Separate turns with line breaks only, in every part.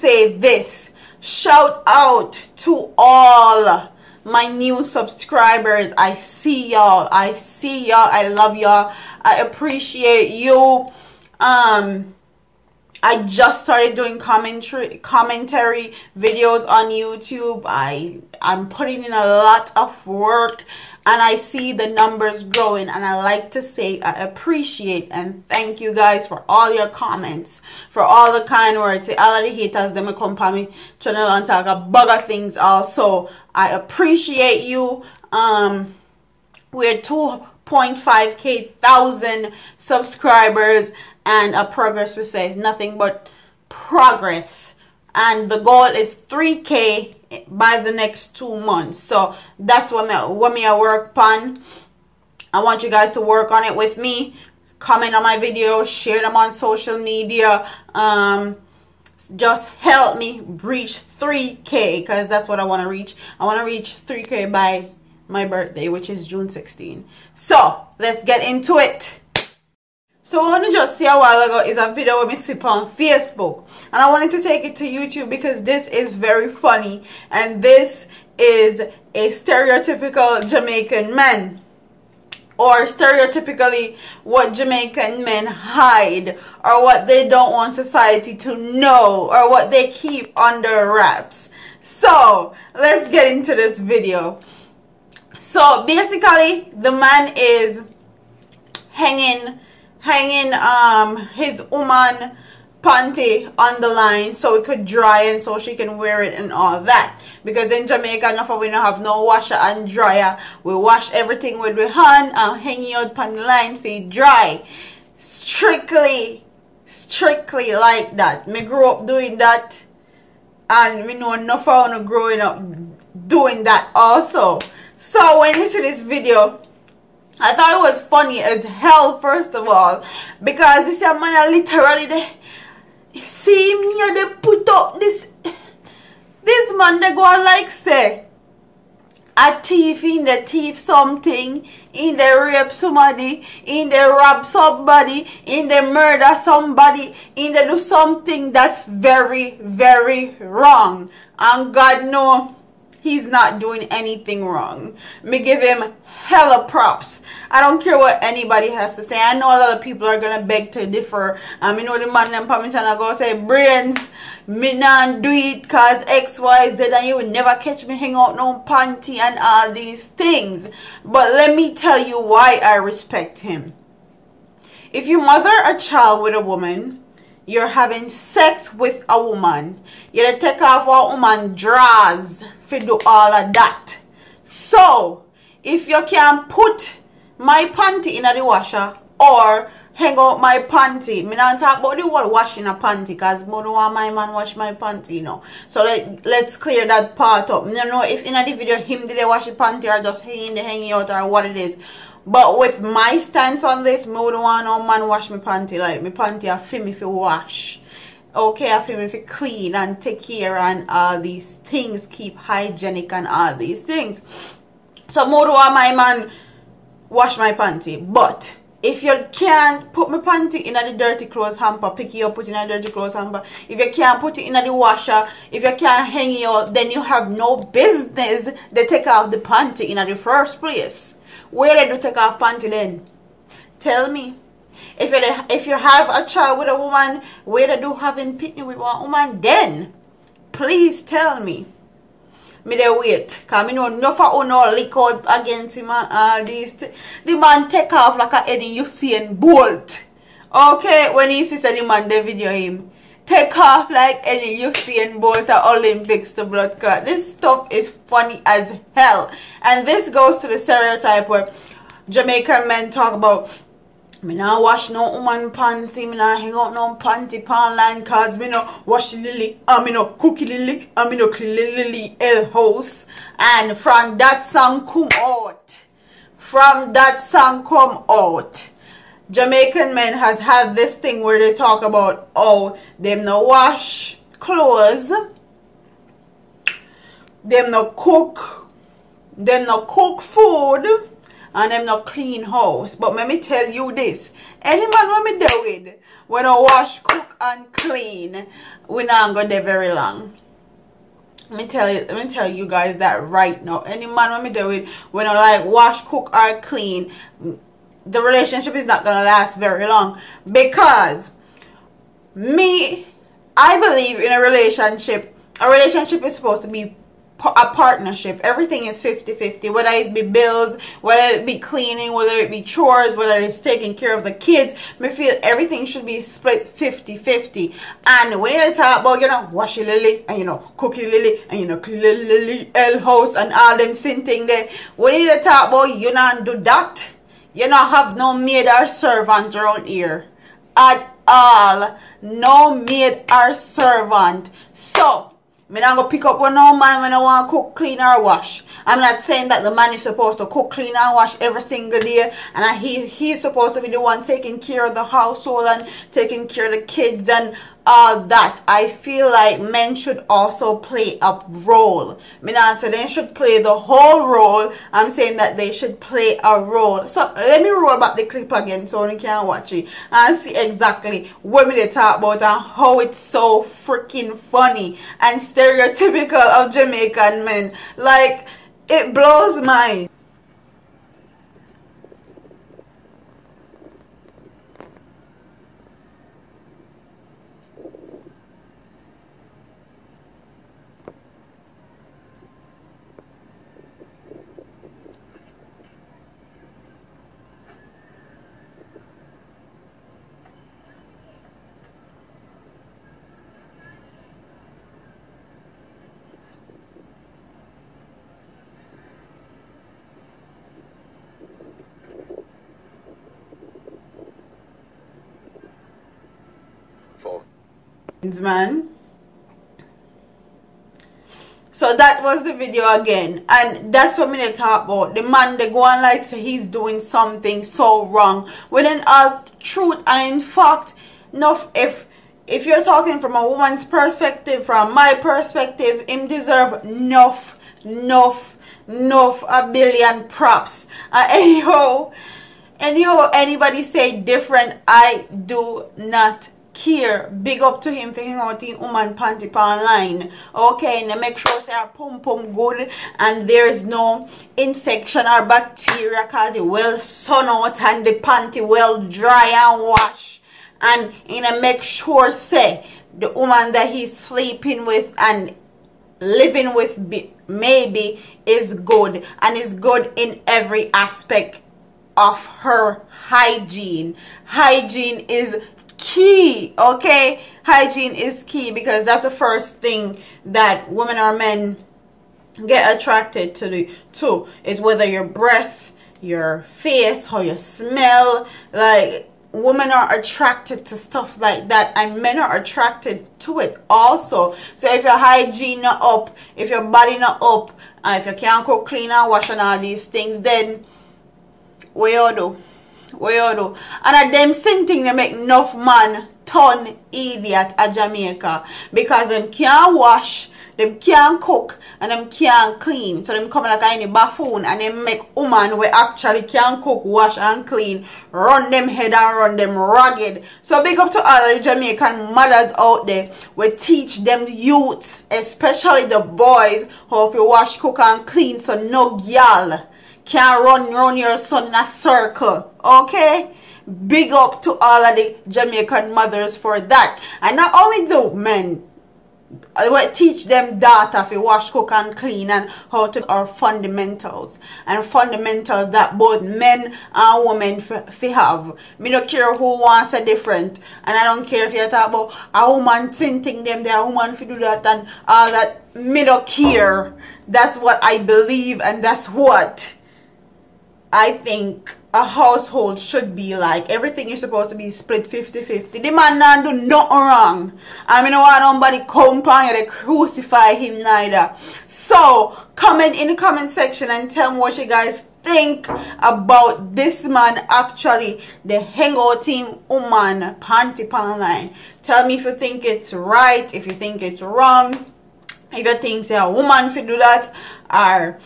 say this. Shout out to all my new subscribers. I see y'all. I love y'all. I appreciate you. I just started doing commentary videos on YouTube. I'm putting in a lot of work, and I see the numbers growing, and I like to say I appreciate and thank you guys for all your comments, for all the kind words. See, all of the haters, them come on me channel and talk a bag of things also. I appreciate you. We're 2.5k thousand subscribers, and a progress we say nothing but progress, and the goal is 3k by the next 2 months. So that's what me I work on. I want you guys to work on it with me. Comment on my videos, share them on social media. Just help me reach 3k, because that's what I want to reach. I want to reach 3k by my birthday, which is June 16. So let's get into it. So what I want to just see a while ago is a video with me sip on Facebook, and I wanted to take it to YouTube because this is very funny, and this is a stereotypical Jamaican man, or stereotypically what Jamaican men hide, or what they don't want society to know, or what they keep under wraps. So let's get into this video. So basically the man is hanging his woman panty on the line so it could dry and so she can wear it and all that, because in Jamaica we don't have no washer and dryer. We wash everything with our hand and hang it on the line for it dry. Strictly like that. Me grew up doing that, and we know enough of growing up doing that also. So when you see this video, I thought it was funny as hell, first of all, because this man literally see me, they put up this man, they go like say a thief in the thief something, in the rape somebody, in the rob somebody, in the murder somebody, in the do something that's very, very wrong. And God know he's not doing anything wrong. Me give him hella props. I don't care what anybody has to say. I know a lot of people are gonna beg to differ. You know the man them on channel go say, brains, me not do it cause X, Y, Z, and you will never catch me hang out no panty and all these things. But let me tell you why I respect him. If you mother a child with a woman, you're having sex with a woman, you take off what a woman draws for do all of that. So if you can put my panty in the washer or hang out my panty, me not talk about the whole washing a panty, because I don't want my man wash my panty, you know. So let's clear that part up. I don't know if in the video him did they wash the panty or just hanging out or what it is. But with my stance on this, I don't want no man wash my panty. Like my panty I feel me for wash. Okay, I feel me for clean and take care and all these things, keep hygienic and all these things. So I don't want my man wash my panty. But if you can't put my panty in the dirty clothes hamper, pick it up, put it in the dirty clothes hamper. If you can't put it in the washer, if you can't hang it out, then you have no business to take off the panty in the first place. Where they do take off panty then? Tell me. If you have a child with a woman, where they do having picnic with one woman then? Please tell me. Me they wait, cause me know enough of no lick out against him and all these things. The man take off like a Eddie Usain Bolt. Okay, when he sees the man they video him, take off like Eddie Usain Bolt at Olympics to blood clot. This stuff is funny as hell. And this goes to the stereotype where Jamaican men talk about, me not wash no woman panty, me not hang out no panty pan line, cause me no wash lily, and me no cook lily, and me no clean lily el house. And from that song come out, Jamaican men has had this thing where they talk about, oh, them no wash clothes, them no cook food, and them not clean house. But let me tell you this, any man when me there with, when I wash, cook and clean, we not go there very long. Let me tell you guys that right now. Any man when me there with, when I like wash, cook or clean, the relationship is not gonna last very long. Because I believe in a relationship is supposed to be a partnership. Everything is 50-50, whether it be bills, whether it be cleaning, whether it be chores, whether it's taking care of the kids. Me feel everything should be split 50-50. And when you talk about, you know, wash your lily and, you know, cook your lily and, you know, clean lily house and all them sin thing there, when you talk about, you not do that, you not have no maid or servant around here at all. No maid or servant. So me not go pick up with no man when I want to cook, clean or wash. I'm not saying that the man is supposed to cook, clean and wash every single day, and he's supposed to be the one taking care of the household and taking care of the kids and all that. I feel like men should also play a role. Me not say they should play the whole role. I'm saying that they should play a role. So let me roll back the clip again so you can watch it and see exactly what they talk about and how it's so freaking funny and stereotypical of Jamaican men. Like, it blows my man. So that was the video again, and that's what me talk about. The man they go on like say he's doing something so wrong, when in all truth and in fact, enough, if you're talking from a woman's perspective, from my perspective, him deserve enough a billion props. Anyhow, anybody say different, I do not care. Big up to him for hanging out in woman panty online. Okay, and make sure say our pum good and there's no infection or bacteria, cause it well sun out and the panty well dry and wash. And make sure say the woman that he's sleeping with and living with maybe is good, and is good in every aspect of her hygiene. Hygiene is key. Okay, hygiene is key, because that's the first thing that women or men get attracted to is whether your breath, your face, how you smell. Like, women are attracted to stuff like that, and men are attracted to it also. So if your hygiene not up, if your body not up, and if you can't cook, clean and wash and all these things, then what you do? And at them same thing, they make enough man turn idiot at Jamaica, because them can't wash, them can't cook, and them can't clean. So them come like any buffoon, and them make woman who actually can cook, wash and clean, run them head and run them ragged. So big up to all the Jamaican mothers out there. We teach them youths, especially the boys, how to wash, cook and clean, so no girl can run your son in a circle. Okay, big up to all of the Jamaican mothers for that. And not only the men, I will teach them that if you wash, cook and clean, and how to are fundamentals, and fundamentals that both men and women have. Me don't care who wants a different, and I don't care if you talk about a woman tinting them, there a woman to do that and all that. Me don't care. That's what I believe, and that's what I think a household should be like. Everything is supposed to be split 50-50. The man not do nothing wrong. I mean, I don't want nobody come on and crucify him neither. So, comment in the comment section and tell me what you guys think about this man actually the hangout team woman panty pan line. Tell me if you think it's right, if you think it's wrong, if you think say a woman should do that, or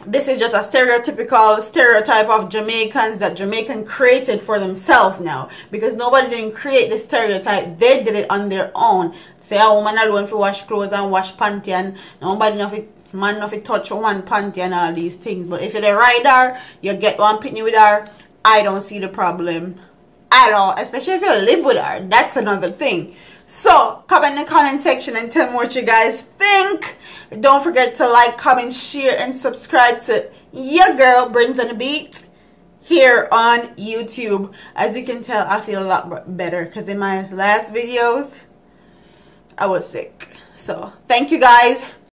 this is just a stereotypical stereotype of Jamaicans that Jamaican created for themselves now, because nobody didn't create the stereotype, they did it on their own. Say a woman alone for wash clothes and wash panty, and nobody know if man know if touch one panty and all these things. But if you're the rider, you get one pitney with her, I don't see the problem at all, especially if you live with her. That's another thing. So comment in the comment section and tell me what you guys think. Don't forget to like, comment, share, and subscribe to your girl Brains on the Beat here on YouTube. As you can tell, I feel a lot better because in my last videos I was sick. So thank you guys.